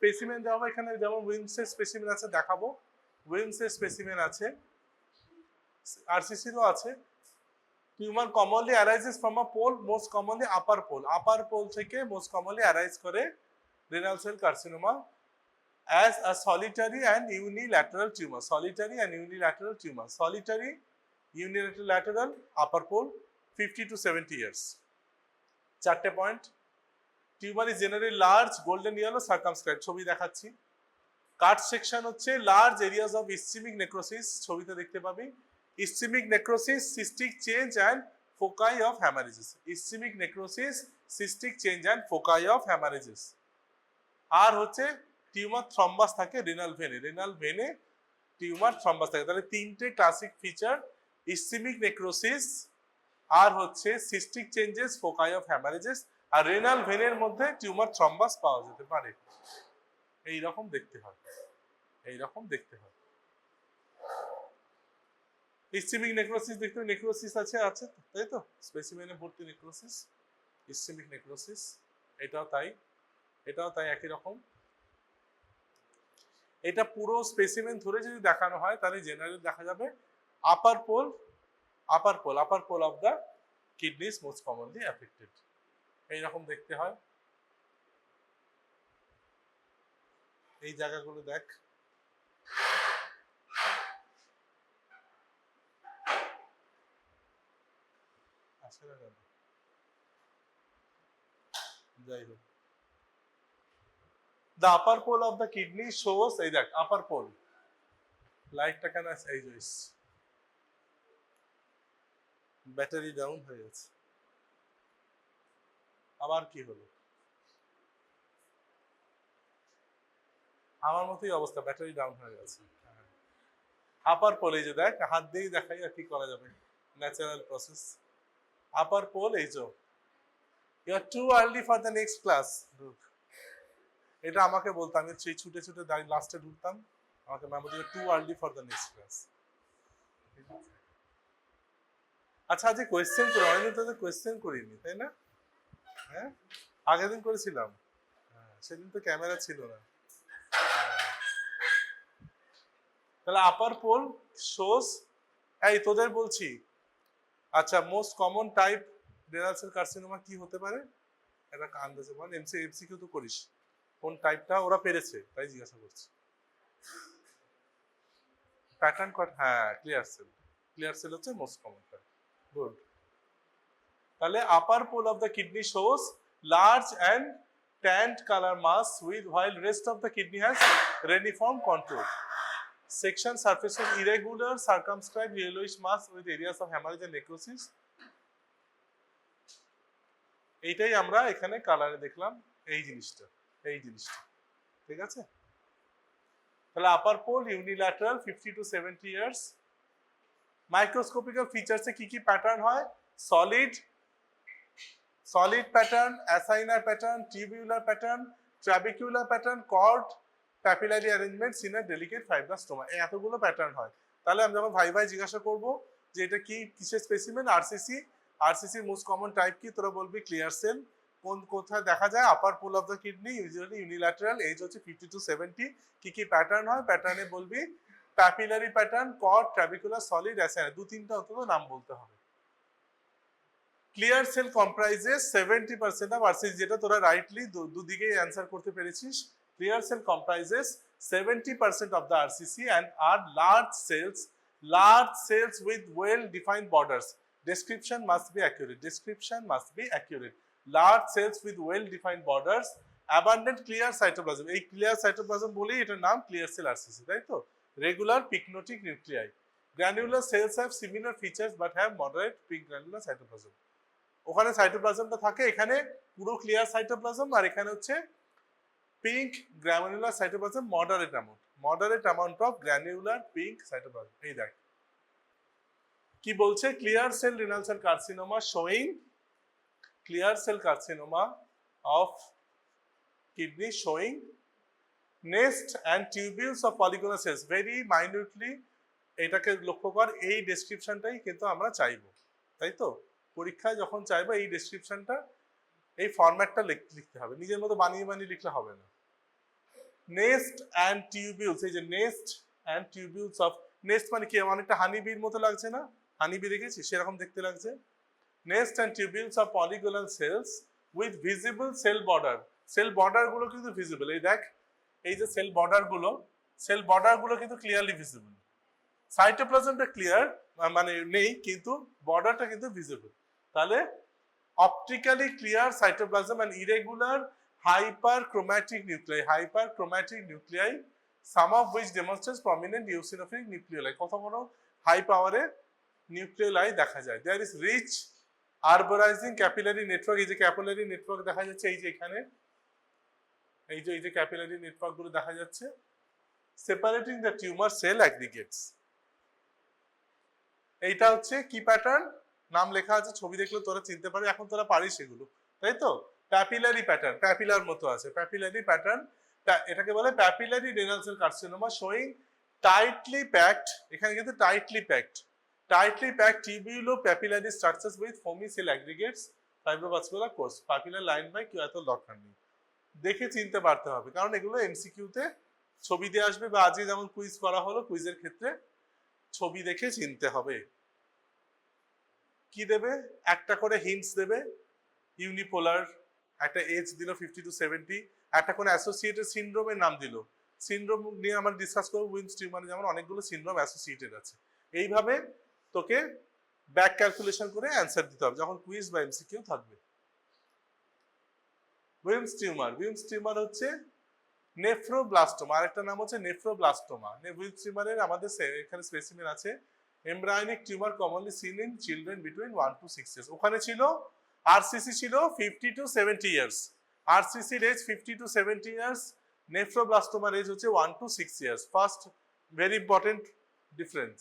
Specimen দেওয়া এখানে, যেমন উইমসের স্পেসিমেন আছে দেখাবো, উইমসের স্পেসিমেন আছে, আরসিসিরও আছে। Tumour commonly arises from a pole, most commonly upper pole, upper pole থেকে মোস্ট কমনলি অ্যারাইজ করে renal cell carcinoma as a solitary and unilateral tumor, solitary and unilateral tumor, solitary unilateral upper pole 50 to 70 years. চারটে point. Tumour is generally large golden yellow circumscribe, ছবি দেখাচ্ছি। Cut section হচ্ছে large areas of ischaemic necrosis, ছবিতে দেখতে পাবি। Ischaemic necrosis, cystic change and foci of haemorrhages, ischaemic necrosis, cystic change and foci of haemorrhages. আর হচ্ছে tumour thrombus থাকে renal ভেনে, রেনাল ভেনে টিউমার থ্রম্বাস থাকে। তাহলে তিনটে ক্লাসিক ফিচার, ইসচেমিক নেক্রোসিস, আর হচ্ছে cystic changes, foci of haemorrhages, আর রেনাল ভেনের মধ্যে টিউমার থ্রম্বাস পাওয়া যেতে পারে। এই রকম দেখতে হয়, এই রকম দেখতে হয়। ইসচেমিক নেক্রোসিস দেখতে, নেক্রোসিস আছে, আছে তাই তো, স্পেসিমেনে ভর্তি নেক্রোসিস, ইসচেমিক নেক্রোসিস, এটাও তাই, এটাও তাই, একই রকম। এটা পুরো স্পেসিমেন ধরে যদি দেখানো হয় তাহলে জেনারেলি দেখা যাবে upper pole, upper pole, upper pole of the kidneys most commonly affected, এইরকম দেখতে হয়। এই জায়গাগুলো দেখ, আসে না কেন, যাই হোক। The upper pole of the kidney shows, এই দেখ upper pole, লাইটটা কেন এই যে ব্যাটারি ডাউন হয়ে গেছে, আবার কি হলো, আমার মতোই অবস্থা, ব্যাটারি ডাউন হয়ে গেছে। আপার পোল, এই যে দেখ, হাত দিয়েই দেখাই, আর কি করা যাবে, ন্যাচারাল প্রসেস। আপার পোল, এই যে you are too early for the next class, এটা আমাকে বলতাম, আমি সেই ছুটে ছুটে লাস্টে ঢুকতাম, আমাকে ম্যাম বলছিল two early for the next class. আচ্ছা, আজকে কোয়েশ্চেন করি, অনেকদিন তোদের কোয়েশ্চেন করিনি তাই না? হ্যাঁ, আগের দিন করেছিলাম, সেদিন তো ক্যামেরা ছিল না। তাহলে আপার পোল শোস, এই তোদের বলছি, আচ্ছা most common type renal cell carcinoma কি হতে পারে, এটা আন্দাজে বল, এমসিকিউ তো করিস, কোন টাইপটা ওরা পেরেছে তাই জিজ্ঞাসা করছি। প্যাটার্ন কট, হ্যাঁ, ক্লিয়ার সেল, ক্লিয়ার সেল হচ্ছে মোস্ট কমন টাইপ, গুড। তাহলে upper pole of the kidney shows large and tan colour mass with while rest of the kidney has reniform contour. Section surface of irregular circumscribed yellowish mass with areas of hemorrhage and necrosis. এইটাই আমরা এখানে কালারে দেখলাম, এই জিনিসটা, এই জিনিসটা, ঠিক আছে। তাহলে upper pole unilateral 50 to 70 years. Microscopical ফিচারসে কি কি প্যাটার্ন হয়, solid, solid pattern, acinar pattern, tubular pattern, trabecular pattern, cord, papillary arrangement, সিনার ডেলিকেট ফাইব্রাস্টোমা, এই এতগুলো প্যাটার্ন হয়। তাহলে আমি যখন ভাই ভাই জিজ্ঞাসা করব যে এটা কি কিসের স্পেসিমেন, আরসিসি, আরসিসির মোস্ট কমন টাইপ কি, তোরা বলবি ক্লিয়ার সেল। কোন কোথায় দেখা যায়, upper pole of the kidney, usually unilateral, age হচ্ছে 50 to 70। কি কি প্যাটার্ন হয়, প্যাটার্নে বলবি papillary pattern, cord, trabecular, solid, acinar, দু তিনটা অন্তত নাম বলতে হবে। Clear cell comprises 70% of RCC, যেটা তোরা রাইটলি দুদিকেই অ্যান্সার করতে পেরেছিস। Clear cell comprises 70% of the RCC and are large cells with well-defined borders. Description must be accurate. Description must be accurate. Large cells with well-defined borders, abundant clear cytoplasm. এই clear cytoplasm বলেই এটার নাম clear cell RCC, তাই তো? Regular pycnotic nuclei. Granular cells have similar features but have moderate pink granular cytoplasm. ওখানে সাইটোপ্লাজমটা থাকে, এখানে পুরো ক্লিয়ার সাইটোপ্লাজম, আর এখানে হচ্ছে pink granular cytoplasm, moderate amount of granular pink cytoplasm. এই দেখ কি বলছে, clear cell renal cell carcinoma showing, clear cell carcinoma of kidney showing nest and tubules of polygonal cells, very minutely, এটাকে লক্ষ্য কর, এই ডেসক্রিপশনটাই কিন্তু আমরা চাইবো, তাই তো? পরীক্ষায় যখন চাইবো এই ডেসক্রিপশনটা, এই ফরম্যাটটা লিখতে হবে, নিজের মতো বানিয়ে বানিয়ে লিখলে হবে না। নেস্ট অ্যান্ড টিউবিউলস, এই যে nest and tubules of, nest মানে কি অনেকটা হানিবির মতো লাগছে না, হানিবি দেখেছি সেরকম দেখতে লাগছে। Nest and tubules of polygonal cells with visible cell border, cell border গুলো কিন্তু ভিজিবল, এই দেখ এই যে সেল বর্ডার গুলো কিন্তু ক্লিয়ারলি ভিজিবল। সাইটোপ্লাজমটা ক্লিয়ার মানে নেই, কিন্তু বর্ডারটা কিন্তু ভিজিবল। তাহলে optically clear cytoplasm and irregular hyperchromatic nuclei, some of which demonstrates prominent eosinophilic nucleoli, কত বড় হাই পাওয়ারে নিউক্লিওলাই দেখা যায়। There is rich arborizing capillary network, এই যে ক্যাপিলারি নেটওয়ার্ক দেখা যাচ্ছে, এই যে এখানে এই যে ক্যাপিলারি নেটওয়ার্ক গুলো দেখা যাচ্ছে, separating the tumor cell aggregates। এইটা হচ্ছে কি প্যাটার্ন, নাম লেখা আছে, ছবি দেখলে তোরা চিনতে পারবি, এখন তোরা পারিস এগুলো, তাই তো? প্যাপিলারি প্যাটার্ন, প্যাপিলার মতো আছে, প্যাপিলারি প্যাটার্ন, এটাকে বলে papillary renal cell carcinoma showing tightly packed, এখানে কিন্তু tightly packed tubulo papillary structures with foamy cell aggregates fibrovascular cores, papillae lined by কেউ এত দরকার নেই, দেখে চিনতে পারতে হবে, কারণ এগুলো এমসিকিউতে ছবি দিয়ে আসবে, বা আজকে যেমন কুইজ করা হলো, কুইজের ক্ষেত্রে ছবি দেখে চিনতে হবে। কি দেবে, একটা করে হিন্টস দেবে, ইউনিপোলার একটা এজ দিল 50 to 70, একটা করে অ্যাসোসিয়েটেড সিনড্রোমের নাম দিল, সিনড্রোম নিয়ে আমরা ডিসকাস করবো, উইন্স টিউমারে যেমন অনেকগুলো সিনড্রোম অ্যাসোসিয়েটেড আছে, এইভাবে তোকে ব্যাক ক্যালকুলেশন করে অ্যান্সার দিতে হবে যখন কুইজ বা এমসিকিউ থাকবে। উইমস টিউমার হচ্ছে নেফ্রোব্লাস্টোমা, আরেকটা নাম হচ্ছে নেফ্রোব্লাস্টোমা। উইমস টিউমারের আমাদের এখানে স্পেসিমেন আছে, embryonic tumour commonly seen in children between 1 to 6 years। ওখানে ছিল আরসিসি ছিল 50 to 70 years, আরসিসির এজ 50 to 70 years, নেফ্রোব্লাস্টোমার এজ হচ্ছে 1 to 6 years। First very important difference.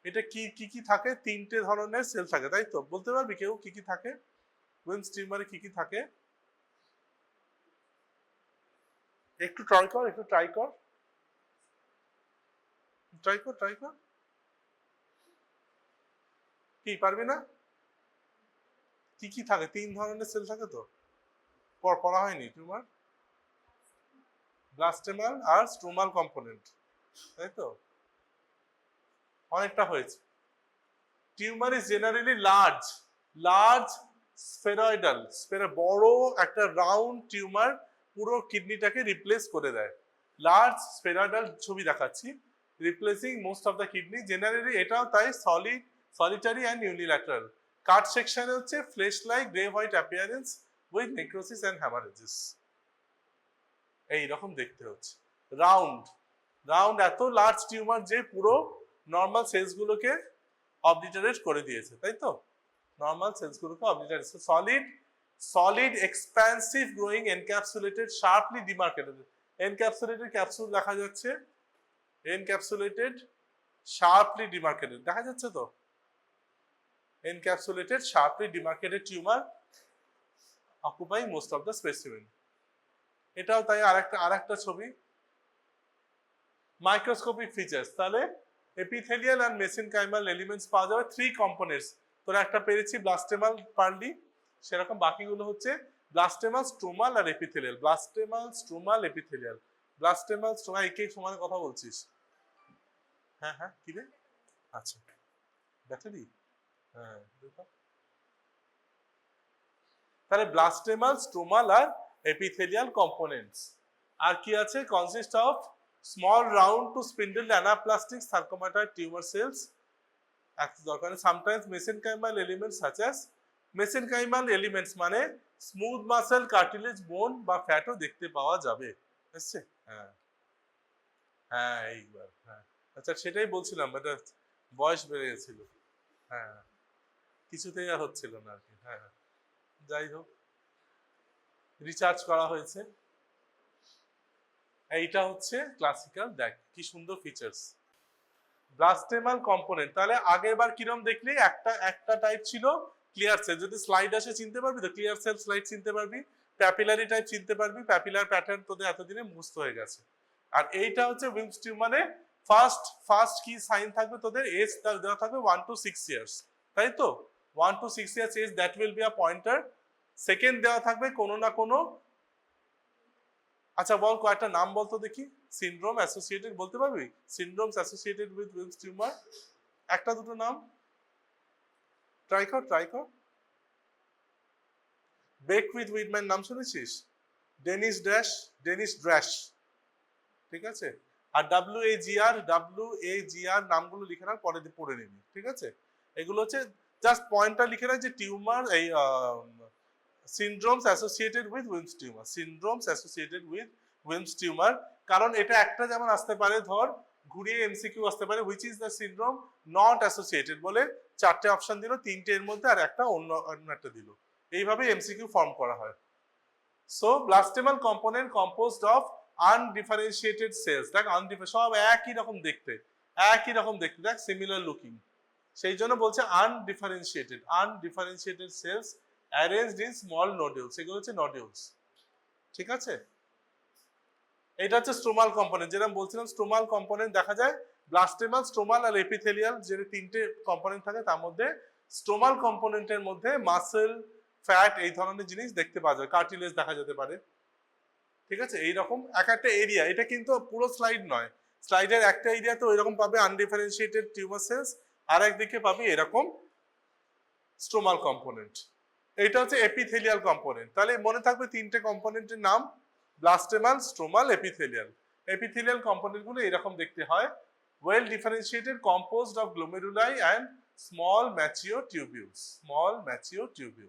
এটা কি থাকে, তিনটে ধরনের সেল থাকে, তাই তো? বলতে পারবি কেউ কি থাকে উইমস টিউমারে, কি থাকে? একটু ট্রাই কর কি পারবি না? কি থাকে, তিন ধরনের সেল থাকে তো, পড়া হয়নি টিউমার? ব্লাস্টেমাল আর স্ট্রোমাল কম্পোনেন্ট, তাই তো? অনেকটা হয়েছে। Tumour is generally large spheroidal, বড় একটা রাউন্ড টিউমার পুরো কিডনিটাকে রিপ্লেস করে দেয়, লার্জ স্ফেরয়েডাল, ছবি দেখাচ্ছি, replacing most of the kidney. Generally এটাও তাই সলিটারি অ্যান্ড ইউনিল্যাটারাল। কাট সেকশনে হচ্ছে flesh like grey white appearance with necrosis and haemorrhages, এইরকম দেখতে হচ্ছে। রাউন্ড এত লার্জ টিউমার যে পুরো নর্মাল সেলস গুলোকে অবলিটারেট করে দিয়েছে, তাই তো? নর্মাল সেলস গুলোকে obliterate, solid expansive growing encapsulated sharply demarcated, encapsulated capsule দেখা যাচ্ছে, এনক্যাপসুলেটেড শার্পলি ডিমার্কেটেড দেখা যাচ্ছে তো, encapsulated sharply demarcated tumour occupy most of the specimen. এটাও তাই, আরেকটা ছবি, মাইক্রোস্কোপিক ফিচার্স। তাহলে এপিথেলিয়াল অ্যান্ড মেসেনকাইমাল এলিমেন্টস পাওয়া যাবে, 3 কম্পোনেন্টস, তোরা একটা পেরেছি ব্লাস্টেমাল পারলি, সেরকম বাকিগুলো হচ্ছে ব্লাস্টেমাল, স্ট্রোমাল আর এপিথেলিয়াল, ব্লাস্টেমাল স্ট্রোমা, একে সমানে কথা বলছিস? হ্যাঁ কি রে, আচ্ছা ব্যাটারি, হ্যাঁ তাহলে ব্লাস্টেমাল, স্ট্রোমাল আর এপিথেলিয়াল কম্পোনেন্টস। আর কি আছে, consist of small round to spindled anaplastic sarcomatoid tumor cells, sometimes mesenchymal elements such as mesenchymal elements মানে স্মুথ মাসেল, কার্টিলেজ, বোন বা ফ্যাটও দেখতে পাওয়া যাবে, বুঝছে? হ্যাঁ এইবার আচ্ছা সেটাই বলছিলাম, এটা বয়স বেড়ে গেছিল, কিছুতেই আর হচ্ছিল না আর কি। যাই হোক, রিচার্জ করা হয়েছে। এইটা হচ্ছে ক্লাসিক্যাল, দেখ কি সুন্দর ফিচার্স। ব্লাস্টেমাল কম্পোনেন্ট, তাহলে আগের বার কিরম দেখলি, একটা টাইপ ছিল ক্লিয়ার সেল, যদি স্লাইড আসে চিনতে পারবি তো, ক্লিয়ার সেল স্লাইড চিনতে পারবি, প্যাপিলারি টাইপ চিনতে পারবি, প্যাপিলার প্যাটার্ন তোদের এতদিনে মুখস্থ হয়ে গেছে। আর এইটা হচ্ছে উইমস টিউমারে ফার্স্ট কি সাইন থাকবে তোদের, এজ দেওয়া থাকবে 1 to 6 years, তাই তো? 1 to 6 years age, that will be a pointer. Second দেওয়া থাকবে কোনো না কোনো আচ্ছা বল, কয়েকটা নাম বলতো দেখি। সিনড্রোম অ্যাসোসিয়েটেড বলতে পারবি? সিনড্রোমস অ্যাসোসিয়েটেড উইথ উইলস টিউমার, একটা দুটো নাম ট্রাই কর, ট্রাই কর। বেক উইথ উইডম্যান নাম শুনেছিস? ডেনিস ড্যাশ, ডেনিস ড্র্যাশ, ঠিক আছে। আর WAGR নামগুলো লিখে রাখ, পরে পড়ে নিবি, ঠিক আছে। এগুলো হচ্ছে জাস্ট পয়েন্টটা লিখে রাখ যে টিউমার, এই syndromes associated with Wilms tumour, syndromes associated with Wilms tumour. কারণ এটা একটা যেমন আসতে পারে, ধর ঘুরিয়ে এমসিকিউ আসতে পারে, which is the syndrome not associated বলে চারটে অপশন দিল, তিনটে এর মধ্যে আর একটা অন্য একটা দিল, এইভাবে এমসিকিউ ফর্ম করা হয়। So blastemal component composed of undifferentiated cells, দেখ সব একই রকম দেখতে, একই রকম দেখতে, দেখ সিমিলার লুকিং, সেই জন্য বলছে undifferentiated cells arranged in small nodules, এগুলো হচ্ছে নোডিউলস, ঠিক আছে। এটা হচ্ছে স্ট্রোমাল কম্পোনেন্ট, যেরকম বলছিলাম স্ট্রোমাল কম্পোনেন্ট দেখা যায় ব্লাস্টেমাল, স্ট্রোমাল আর এপিথেলিয়াল, যে তিনটে কম্পোনেন্ট থাকে তার মধ্যে স্ট্রোমাল কম্পোনেন্টের মধ্যে মাসেল, ফ্যাট এই ধরনের জিনিস দেখতে পাওয়া যায়, কার্টিলেজ দেখা যেতে পারে, ঠিক আছে। এইরকম এক একটা এরিয়া, এটা কিন্তু পুরো স্লাইড নয়, স্লাইডের একটা এরিয়াতে ওইরকম পাবে আনডিফারেন্সিয়েটেড টিউমার সেলস, আর একদিকে পাবে এরকম স্ট্রোমাল কম্পোনেন্ট। এটা হচ্ছে এপিথেলিয়াল কম্পোনেন্ট। তাহলে মনে থাকবে তিনটে কম্পোনেন্টের নাম, blastemal, stromal, epithelial. Epithelial component গুলো এরকম দেখতে হয়, well differentiated, composed of glomeruli and small mature tubules, small mature tubules.